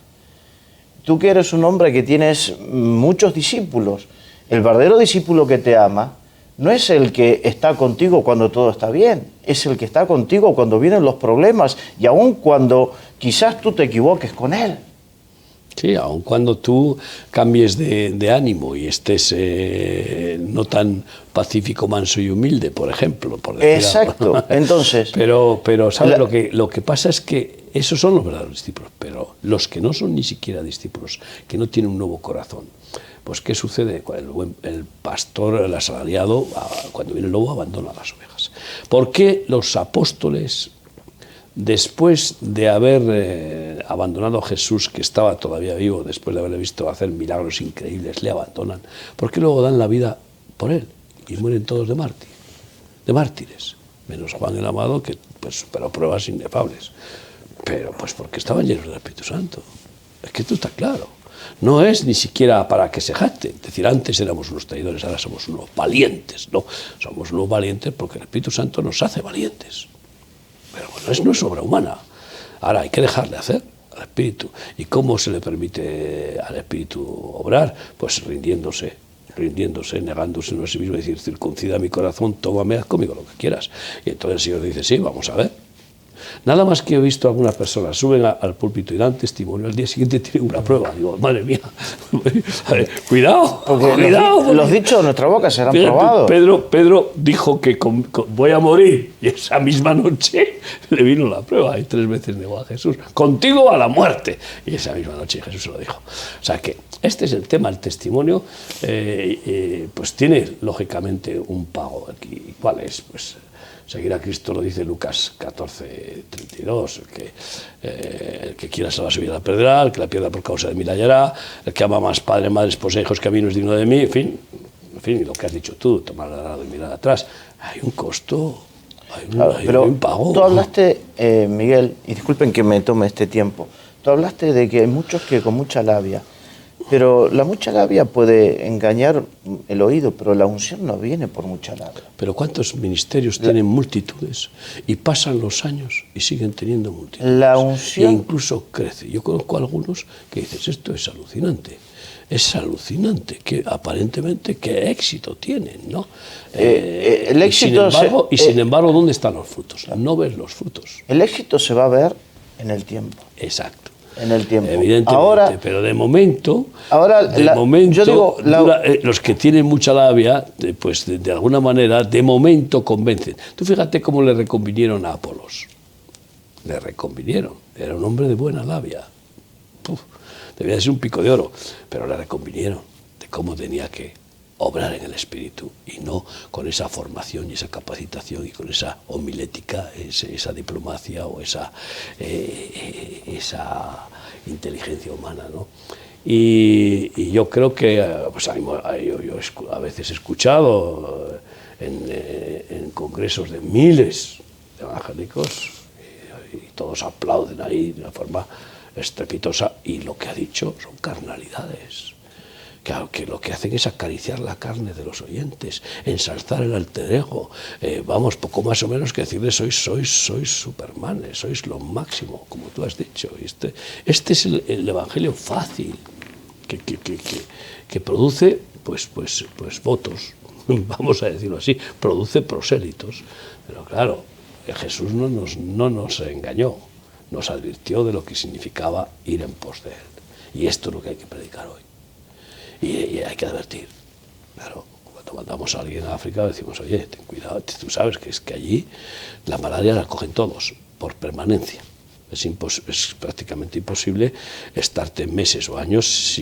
Tú que eres un hombre que tienes muchos discípulos, el verdadero discípulo que te ama no es el que está contigo cuando todo está bien, es el que está contigo cuando vienen los problemas y aun cuando quizás tú te equivoques con él. Sí, aun cuando tú cambies de ánimo y estés no tan pacífico, manso y humilde, por ejemplo. Por decir exacto, algo. Entonces... Pero ¿sabes? Lo que pasa es que esos son los verdaderos discípulos, pero los que no son ni siquiera discípulos, que no tienen un nuevo corazón, pues ¿qué sucede? El pastor, el asalariado, cuando viene el lobo, abandona las ovejas. ¿Por qué los apóstoles, después de haber abandonado a Jesús, que estaba todavía vivo, después de haberle visto hacer milagros increíbles, le abandonan? ¿Por qué luego dan la vida por él y mueren todos de mártires? Menos Juan el Amado, que pues superó pruebas inefables. Pero pues porque estaban llenos del Espíritu Santo. Es que esto está claro. No es ni siquiera para que se jacten. Es decir, antes éramos unos traidores, ahora somos unos valientes. No, somos unos valientes porque el Espíritu Santo nos hace valientes. Pero bueno, no es obra humana. Ahora hay que dejarle hacer al Espíritu. ¿Y cómo se le permite al Espíritu obrar? Pues rindiéndose, negándose a sí mismo, y decir, circuncida mi corazón, tómame, haz conmigo lo que quieras. Y entonces el Señor dice, sí, vamos a ver. Nada más que he visto a algunas personas suben al púlpito y dan testimonio, al día siguiente tienen una prueba. Digo, madre mía, cuidado, cuidado. Los dichos de nuestra boca serán Fíjate, probados. Pedro dijo que voy a morir, y esa misma noche le vino la prueba, y 3 veces negó a Jesús, contigo a la muerte, y esa misma noche Jesús se lo dijo. O sea que este es el tema, el testimonio, pues tiene lógicamente un pago aquí. ¿Cuál es? Pues seguir a Cristo, lo dice Lucas 14:32, el que quiera salvar su vida la perderá, el que la pierda por causa de mí la hallará, el que ama más padre, madre, esposa, hijos que a mí no es digno de mí, en fin, lo que has dicho tú, tomar al lado y mirar atrás. Hay un costo, hay un pago. Tú hablaste, Miguel, y disculpen que me tome este tiempo, tú hablaste de que hay muchos que con mucha labia, pero la mucha labia puede engañar el oído, pero la unción no viene por mucha labia. Pero ¿cuántos ministerios tienen multitudes y pasan los años y siguen teniendo multitudes? La unción... E incluso crece. Yo conozco a algunos que dices, esto es alucinante. Es alucinante, que aparentemente qué éxito tienen, ¿no? El éxito sin embargo, ¿dónde están los frutos? No ves los frutos. El éxito se va a ver en el tiempo. Exacto. En el tiempo. Evidentemente, ahora, pero de momento, yo digo, los que tienen mucha labia, pues de alguna manera, de momento convencen. Tú fíjate cómo le reconvinieron a Apolos. Le reconvinieron. Era un hombre de buena labia. Debía de ser un pico de oro, pero le reconvinieron de cómo tenía que obrar en el Espíritu y no con esa formación y esa capacitación y con esa homilética, esa diplomacia o esa inteligencia humana, ¿no? Y yo creo que pues, yo a veces he escuchado en congresos de miles de evangélicos y todos aplauden ahí de una forma estrepitosa, y lo que ha dicho son carnalidades. Que lo que hacen es acariciar la carne de los oyentes, ensalzar el alter ego, vamos, poco más o menos que decirles sois supermanes, sois lo máximo, como tú has dicho. Este es el evangelio fácil, que produce pues votos, vamos a decirlo así, produce prosélitos. Pero claro, Jesús no nos engañó, nos advirtió de lo que significaba ir en pos de él. Y esto es lo que hay que predicar hoy. Y hay que advertir. Claro, cuando mandamos a alguien a África decimos, oye, ten cuidado, tú sabes que es que allí la malaria la cogen todos, por permanencia. Es prácticamente imposible estarte meses o años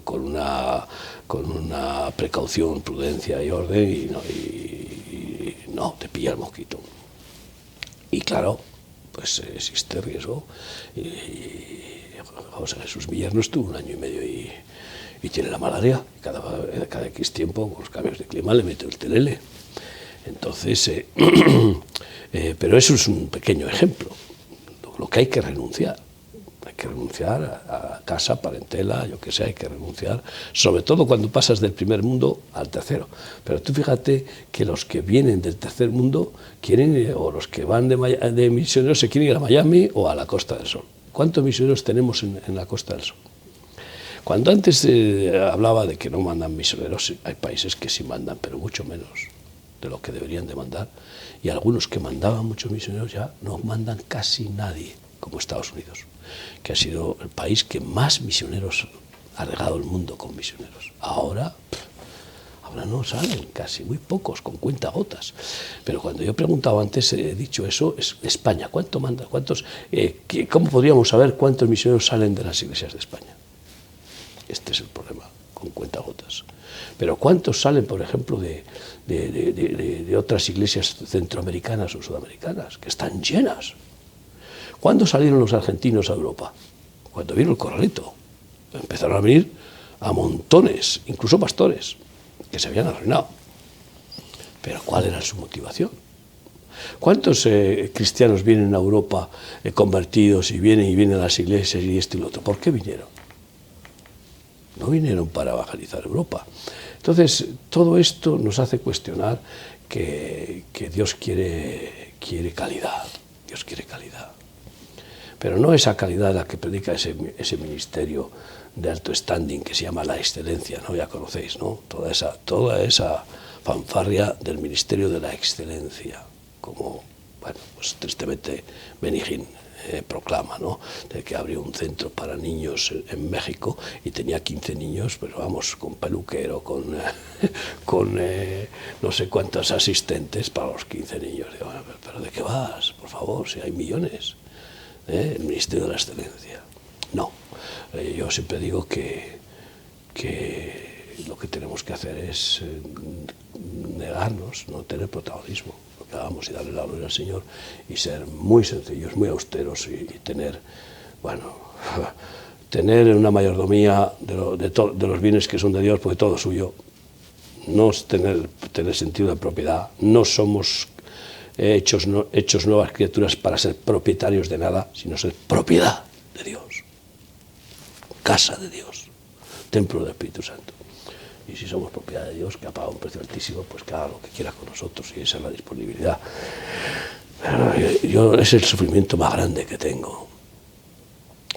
con una precaución, prudencia y orden, y no, te pilla el mosquito. Y claro, pues existe riesgo. José Jesús Villarno estuvo 1 año y medio y tiene la malaria. Cada X tiempo, con los cambios de clima, le mete el telele. Entonces, pero eso es un pequeño ejemplo. Lo que hay que renunciar. Hay que renunciar a casa, parentela, yo que sé, hay que renunciar, sobre todo cuando pasas del primer mundo al tercero. Pero tú fíjate que los que vienen del tercer mundo quieren, o los que van de misioneros se quieren ir a Miami o a la Costa del Sol. ¿Cuántos misioneros tenemos en la Costa del Sol? Cuando antes hablaba de que no mandan misioneros, hay países que sí mandan, pero mucho menos de lo que deberían de mandar. Y algunos que mandaban muchos misioneros ya no mandan casi nadie, como Estados Unidos, que ha sido el país que más misioneros ha regado el mundo con misioneros. Ahora no salen casi, muy pocos, con cuentagotas. Pero cuando yo preguntaba antes, he dicho eso, es España, ¿cuánto manda? ¿Cómo podríamos saber cuántos misioneros salen de las iglesias de España? Este es el problema, con cuentagotas. Pero ¿cuántos salen, por ejemplo, de otras iglesias centroamericanas o sudamericanas, que están llenas? ¿Cuándo salieron los argentinos a Europa? Cuando vino el corralito. Empezaron a venir a montones, incluso pastores, que se habían arruinado. Pero ¿cuál era su motivación? ¿Cuántos cristianos vienen a Europa convertidos y vienen a las iglesias y esto y lo otro? ¿Por qué vinieron? No vinieron para evangelizar Europa. Entonces, todo esto nos hace cuestionar que Dios quiere calidad. Dios quiere calidad. Pero no esa calidad la que predica ese ministerio de alto standing que se llama la excelencia, ¿no? Ya conocéis, ¿no? Toda esa fanfarria del ministerio de la excelencia, como Bueno, pues tristemente Benny Hinn proclama, ¿no?, de que abrió un centro para niños en México y tenía 15 niños, pero vamos, con peluquero, con no sé cuántos asistentes para los 15 niños. Digo, pero ¿de qué vas? Por favor, si hay millones. El Ministerio de la Excelencia. No, yo siempre digo que lo que tenemos que hacer es negarnos, no tener protagonismo. Que hagamos y darle la gloria al Señor y ser muy sencillos, muy austeros y tener, bueno, tener una mayordomía de los bienes que son de Dios, porque todo es suyo, no es tener sentido de propiedad, no somos hechos nuevas criaturas para ser propietarios de nada, sino ser propiedad de Dios, casa de Dios, templo del Espíritu Santo. Y si somos propiedad de Dios, que ha pagado un precio altísimo, pues que haga lo que quiera con nosotros, y esa es la disponibilidad. Pero es el sufrimiento más grande que tengo,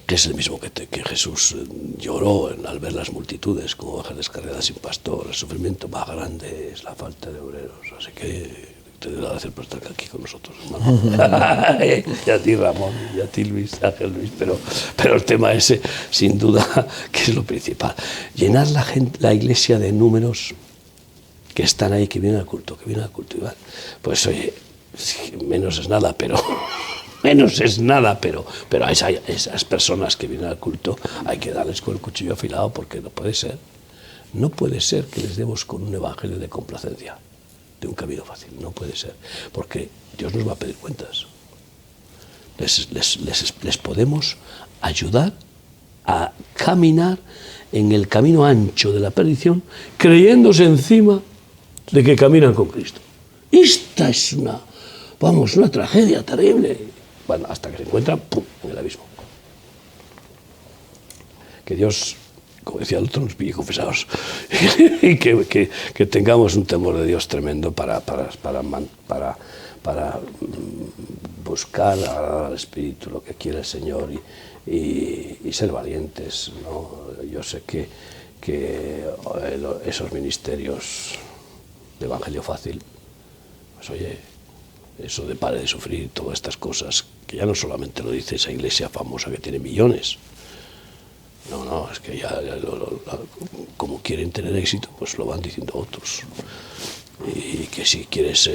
que es el mismo que Jesús lloró al ver las multitudes como ovejas descarriadas sin pastor. El sufrimiento más grande es la falta de obreros. Así que te doy las gracias por estar aquí con nosotros, hermano. Y a ti, Ramón, y a ti, Luis, Ángel Luis, pero el tema ese, sin duda, que es lo principal. Llenar la iglesia de números que están ahí, que vienen al culto, Iván. Pues oye, menos es nada, pero a esas personas que vienen al culto hay que darles con el cuchillo afilado, porque no puede ser que les demos con un evangelio de complacencia, de un camino fácil. No puede ser, porque Dios nos va a pedir cuentas. Les podemos ayudar a caminar en el camino ancho de la perdición, creyéndose encima de que caminan con Cristo. Esta es una tragedia terrible. Bueno, hasta que se encuentran, ¡pum!, en el abismo. Que Dios, como decía el otro, nos pille confesados y que tengamos un temor de Dios tremendo para buscar al Espíritu lo que quiere el Señor y ser valientes, ¿no? Yo sé que esos ministerios de Evangelio Fácil, pues oye, eso de pare de sufrir, todas estas cosas, que ya no solamente lo dice esa iglesia famosa que tiene millones. No, es que ya como quieren tener éxito, pues lo van diciendo otros. Y que si quieres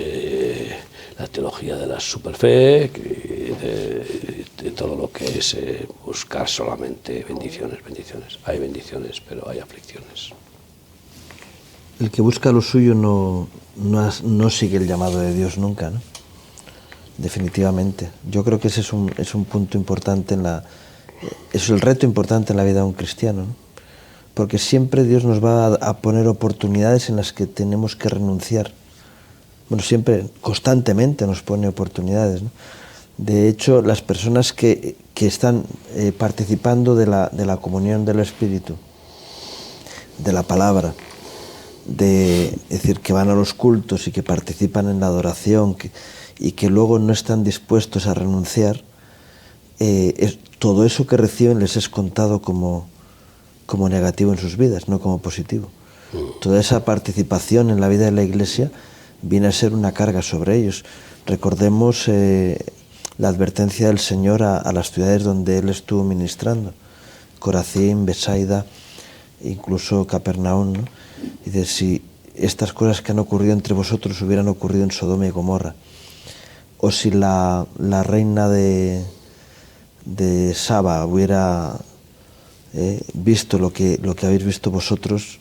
la teología de la superfe, de todo lo que es buscar solamente bendiciones. Hay bendiciones, pero hay aflicciones. El que busca lo suyo no sigue el llamado de Dios nunca, ¿no? Definitivamente. Yo creo que ese es un punto importante es el reto importante en la vida de un cristiano, ¿no? Porque siempre Dios nos va a poner oportunidades en las que tenemos que renunciar. Bueno, siempre, constantemente nos pone oportunidades, ¿no? De hecho, las personas que están participando de la comunión del Espíritu, de la palabra, es decir, que van a los cultos y que participan en la adoración y que luego no están dispuestos a renunciar, todo eso que reciben les es contado como negativo en sus vidas, no como positivo. Toda esa participación en la vida de la Iglesia viene a ser una carga sobre ellos. Recordemos la advertencia del Señor a las ciudades donde Él estuvo ministrando, Corazín, Besaida, incluso Capernaum, ¿no? Y dice, si estas cosas que han ocurrido entre vosotros hubieran ocurrido en Sodoma y Gomorra, o si la reina de Saba hubiera visto lo que habéis visto vosotros,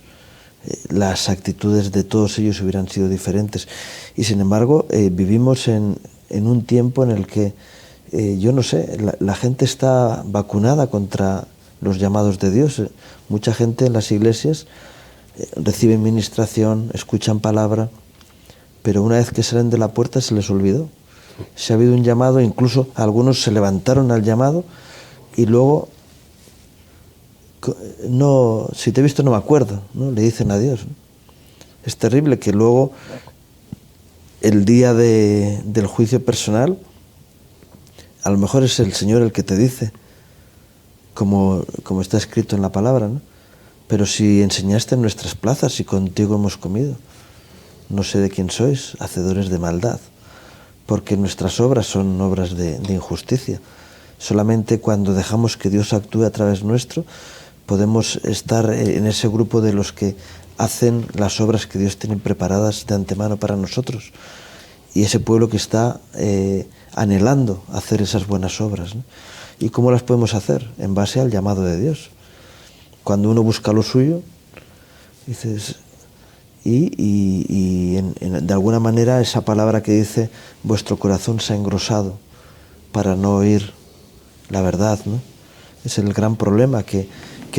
las actitudes de todos ellos hubieran sido diferentes. Y sin embargo, vivimos en un tiempo en el que, yo no sé, la gente está vacunada contra los llamados de Dios. Mucha gente en las iglesias reciben ministración, escuchan palabra, pero una vez que salen de la puerta se les olvidó. Si ha habido un llamado, incluso algunos se levantaron al llamado y luego, no, si te he visto no me acuerdo, ¿no?, le dicen a Dios, ¿no? Es terrible que luego, el día del juicio personal, a lo mejor es el Señor el que te dice, como está escrito en la palabra, ¿no? Pero si enseñaste en nuestras plazas y contigo hemos comido, no sé de quién sois, hacedores de maldad. porque nuestras obras son obras de injusticia. Solamente cuando dejamos que Dios actúe a través nuestro, podemos estar en ese grupo de los que hacen las obras que Dios tiene preparadas de antemano para nosotros. Y ese pueblo que está anhelando hacer esas buenas obras, ¿no? ¿Y cómo las podemos hacer? En base al llamado de Dios. Cuando uno busca lo suyo, dices, de alguna manera esa palabra que dice, vuestro corazón se ha engrosado para no oír la verdad, ¿no? Es el gran problema que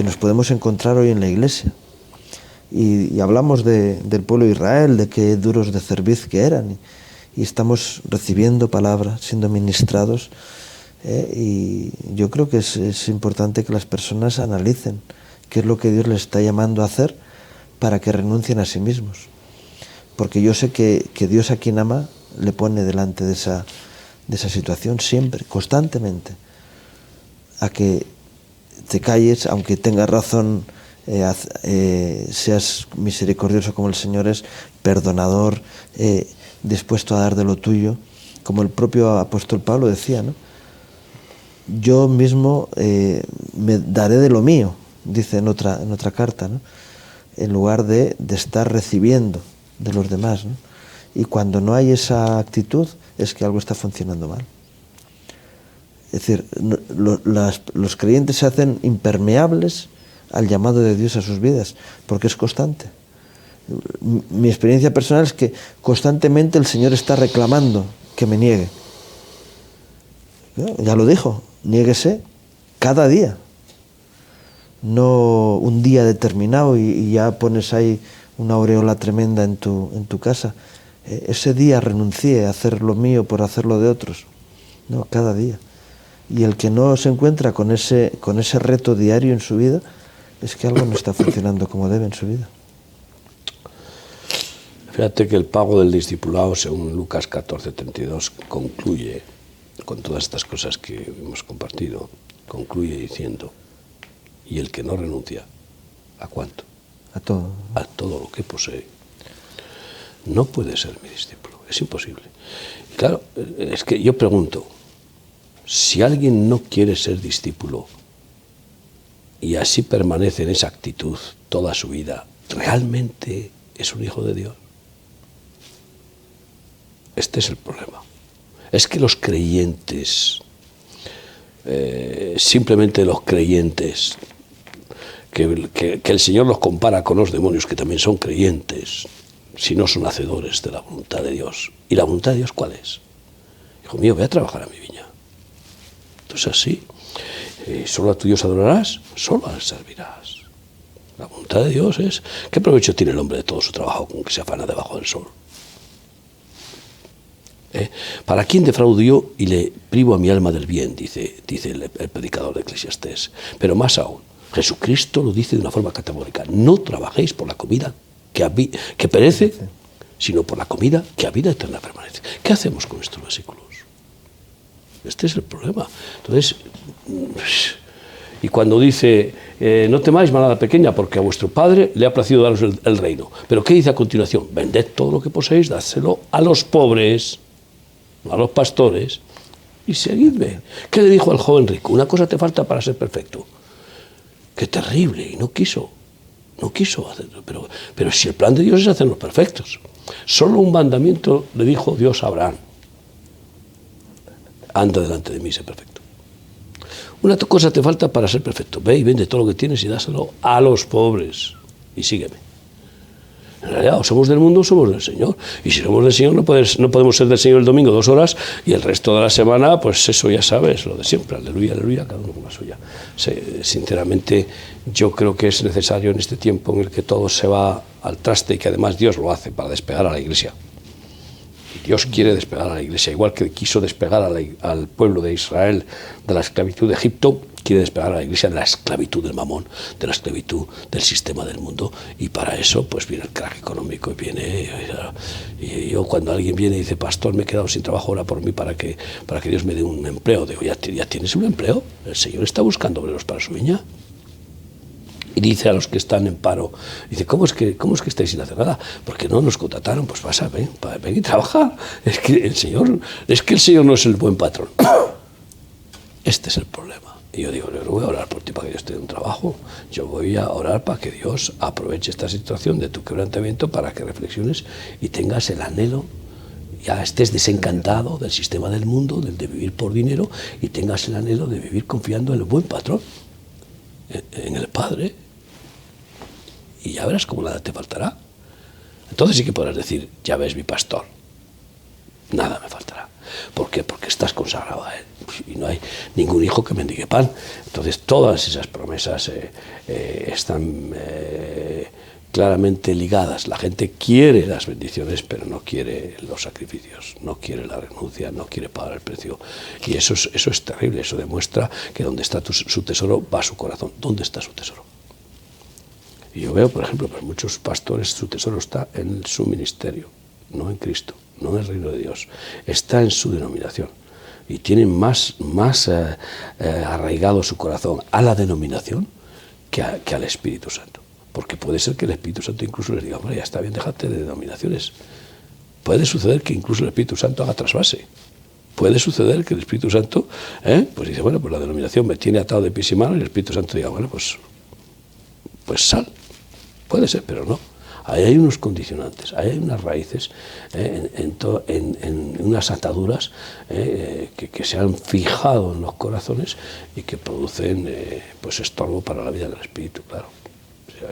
nos podemos encontrar hoy en la Iglesia. Y hablamos del pueblo de Israel, de qué duros de cerviz que eran, y estamos recibiendo palabra, siendo ministrados, y yo creo que es importante que las personas analicen qué es lo que Dios les está llamando a hacer para que renuncien a sí mismos. Porque yo sé que Dios a quien ama le pone delante de esa situación siempre, constantemente, a que te calles, aunque tengas razón, seas misericordioso como el Señor es, perdonador, dispuesto a dar de lo tuyo, como el propio apóstol Pablo decía, ¿no? Yo mismo me daré de lo mío, dice en otra carta, ¿no? En lugar de estar recibiendo de los demás, ¿no? Y cuando no hay esa actitud, es que algo está funcionando mal. Es decir, los creyentes se hacen impermeables al llamado de Dios a sus vidas, porque es constante. Mi experiencia personal es que constantemente el Señor está reclamando que me niegue. Ya lo dijo, niéguese cada día. No un día determinado y ya pones ahí una aureola tremenda en tu casa. Ese día renuncié a hacer lo mío por hacer lo de otros. No, cada día. Y el que no se encuentra con ese reto diario en su vida, es que algo no está funcionando como debe en su vida. Fíjate que el pago del discipulado, según Lucas 14:32, concluye, con todas estas cosas que hemos compartido, concluye diciendo, y el que no renuncia, ¿a cuánto? A todo. A todo lo que posee. No puede ser mi discípulo, es imposible. Y claro, es que yo pregunto, si alguien no quiere ser discípulo y así permanece en esa actitud toda su vida, ¿realmente es un hijo de Dios? Este es el problema. Es que los creyentes, simplemente los creyentes, que el Señor los compara con los demonios, que también son creyentes, si no son hacedores de la voluntad de Dios. ¿Y la voluntad de Dios cuál es? Hijo mío, ve a trabajar a mi viña. Entonces así, solo a tu Dios adorarás, solo a él servirás. La voluntad de Dios es, ¿qué provecho tiene el hombre de todo su trabajo con que se afana debajo del sol? ¿Para quién defraudo yo y le privo a mi alma del bien? Dice el predicador de Eclesiastés. Pero más aún, Jesucristo lo dice de una forma categórica. No trabajéis por la comida que perece, sino por la comida que a vida eterna permanece. ¿Qué hacemos con estos versículos? Este es el problema. Entonces, y cuando dice, no temáis, manada pequeña, porque a vuestro Padre le ha placido daros el reino. Pero ¿qué dice a continuación? Vended todo lo que poseéis, dádselo a los pobres, a los pastores, y seguidme. ¿Qué le dijo al joven rico? Una cosa te falta para ser perfecto. Qué terrible, y no quiso hacerlo. Pero si el plan de Dios es hacernos perfectos. Solo un mandamiento le dijo Dios a Abraham. Anda delante de mí y sé perfecto. Una cosa te falta para ser perfecto. Ve y vende todo lo que tienes y dáselo a los pobres. Y sígueme. En realidad, o somos del mundo o somos del Señor. Y si somos del Señor, no podemos ser del Señor el domingo 2 horas y el resto de la semana, pues eso ya sabes, lo de siempre. Aleluya, aleluya, cada uno con la suya. Sinceramente, yo creo que es necesario en este tiempo en el que todo se va al traste y que además Dios lo hace para despegar a la Iglesia. Dios quiere despegar a la Iglesia, igual que quiso despegar al pueblo de Israel de la esclavitud de Egipto, quiere despegar a la Iglesia de la esclavitud del mamón, de la esclavitud del sistema del mundo, y para eso pues viene el crack económico y yo cuando alguien viene y dice, pastor, me he quedado sin trabajo, ora por mí para que Dios me dé un empleo, digo, ¿ya tienes un empleo? El Señor está buscando obreros para su viña. Y dice a los que están en paro, dice, ¿cómo es que estáis sin hacer nada? Porque no nos contrataron, pues pasa, ven y trabaja. Es que el Señor no es el buen patrón. Este es el problema. Y yo digo, no voy a orar por ti para que Dios te dé un trabajo. Yo voy a orar para que Dios aproveche esta situación de tu quebrantamiento para que reflexiones y tengas el anhelo, ya estés desencantado del sistema del mundo, del de vivir por dinero, y tengas el anhelo de vivir confiando en el buen patrón, en el Padre. Y ya verás cómo nada te faltará. Entonces sí que podrás decir, ya ves mi pastor, nada me faltará. ¿Por qué? Porque estás consagrado a Él. Y no hay ningún hijo que mendigue pan. Entonces todas esas promesas están claramente ligadas. La gente quiere las bendiciones, pero no quiere los sacrificios, no quiere la renuncia, no quiere pagar el precio. Y eso es terrible. Eso demuestra que donde está su tesoro va su corazón. ¿Dónde está su tesoro? Y yo veo, por ejemplo, que muchos pastores, su tesoro está en su ministerio, no en Cristo, no en el reino de Dios. Está en su denominación. Y tienen más arraigado su corazón a la denominación que al Espíritu Santo. Porque puede ser que el Espíritu Santo incluso les diga, bueno, ya está bien, déjate de denominaciones. Puede suceder que incluso el Espíritu Santo haga trasvase. Puede suceder que el Espíritu Santo, pues dice, bueno, pues la denominación me tiene atado de pies y manos, y el Espíritu Santo diga, bueno, pues sal. Puede ser, pero no. Ahí hay unos condicionantes, ahí hay unas raíces, en unas ataduras que se han fijado en los corazones y que producen pues estorbo para la vida del Espíritu, claro. O sea,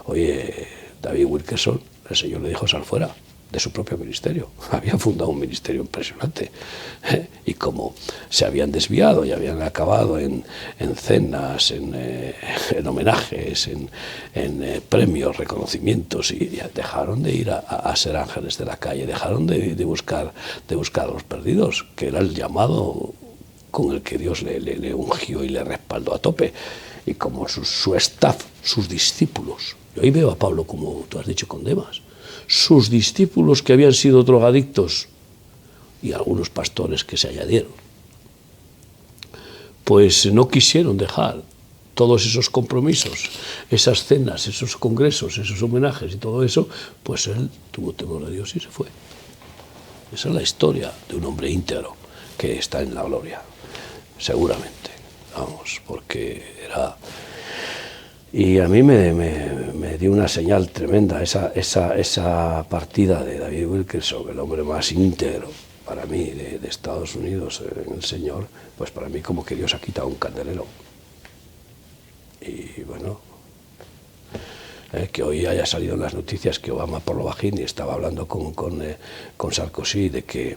oye, David Wilkerson, el Señor le dijo, sal fuera de su propio ministerio. Había fundado un ministerio impresionante. Y como se habían desviado y habían acabado en cenas, en homenajes, en premios, reconocimientos, y ya dejaron de ir a ser ángeles de la calle, dejaron de buscar a los perdidos, que era el llamado con el que Dios le ungió y le respaldó a tope. Y como su staff, sus discípulos. Yo ahí veo a Pablo, como tú has dicho, con Demas. Sus discípulos que habían sido drogadictos y algunos pastores que se añadieron, pues no quisieron dejar todos esos compromisos, esas cenas, esos congresos, esos homenajes y todo eso, pues él tuvo temor de Dios y se fue. Esa es la historia de un hombre íntegro que está en la gloria, seguramente, vamos, porque era... Y a mí me dio una señal tremenda esa partida de David Wilkerson, el hombre más íntegro para mí de Estados Unidos en el Señor, pues para mí como que Dios ha quitado un candelero. Y bueno, que hoy haya salido en las noticias que Obama por lo bajín y estaba hablando con Sarkozy de que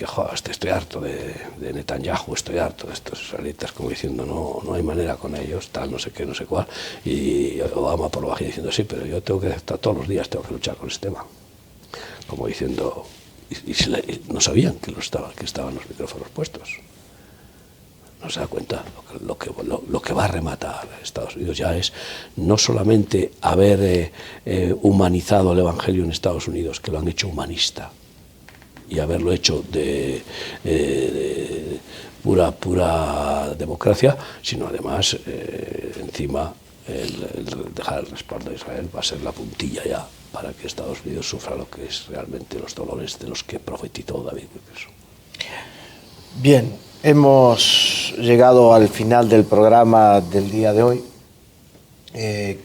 joder, estoy harto de Netanyahu, estoy harto de estos israelitas, como diciendo no hay manera con ellos, tal, no sé qué, no sé cuál, y Obama por lo bajín diciendo sí, pero yo tengo que estar todos los días, tengo que luchar con este tema, como diciendo, y no sabían que estaban los micrófonos puestos. No se da cuenta, lo que va a rematar a Estados Unidos ya es no solamente haber humanizado el Evangelio en Estados Unidos, que lo han hecho humanista, y haberlo hecho de pura democracia, sino además encima el dejar el respaldo a Israel va a ser la puntilla ya para que Estados Unidos sufra lo que es realmente los dolores de los que profetizó David Wilkerson. Bien, hemos llegado al final del programa del día de hoy.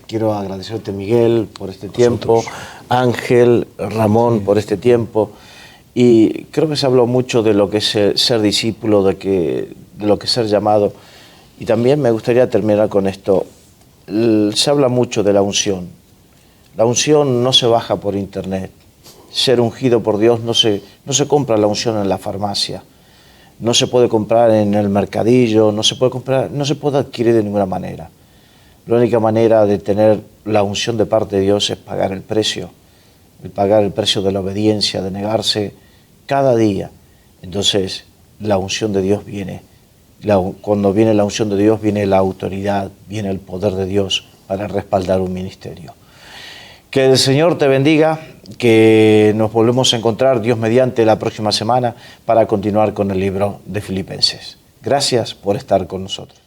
Quiero agradecerte, Miguel, por este tiempo, Ángel, Ramón, por este tiempo. Y creo que se habló mucho de lo que es ser discípulo, de lo que es ser llamado. Y también me gustaría terminar con esto. Se habla mucho de la unción. La unción no se baja por internet. Ser ungido por Dios no se compra la unción en la farmacia. No se puede comprar en el mercadillo, no se puede adquirir de ninguna manera. La única manera de tener la unción de parte de Dios es pagar el precio de la obediencia, de negarse cada día. Entonces, la unción de Dios viene. Cuando viene la unción de Dios, viene la autoridad, viene el poder de Dios para respaldar un ministerio. Que el Señor te bendiga, que nos volvemos a encontrar, Dios mediante, la próxima semana para continuar con el libro de Filipenses. Gracias por estar con nosotros.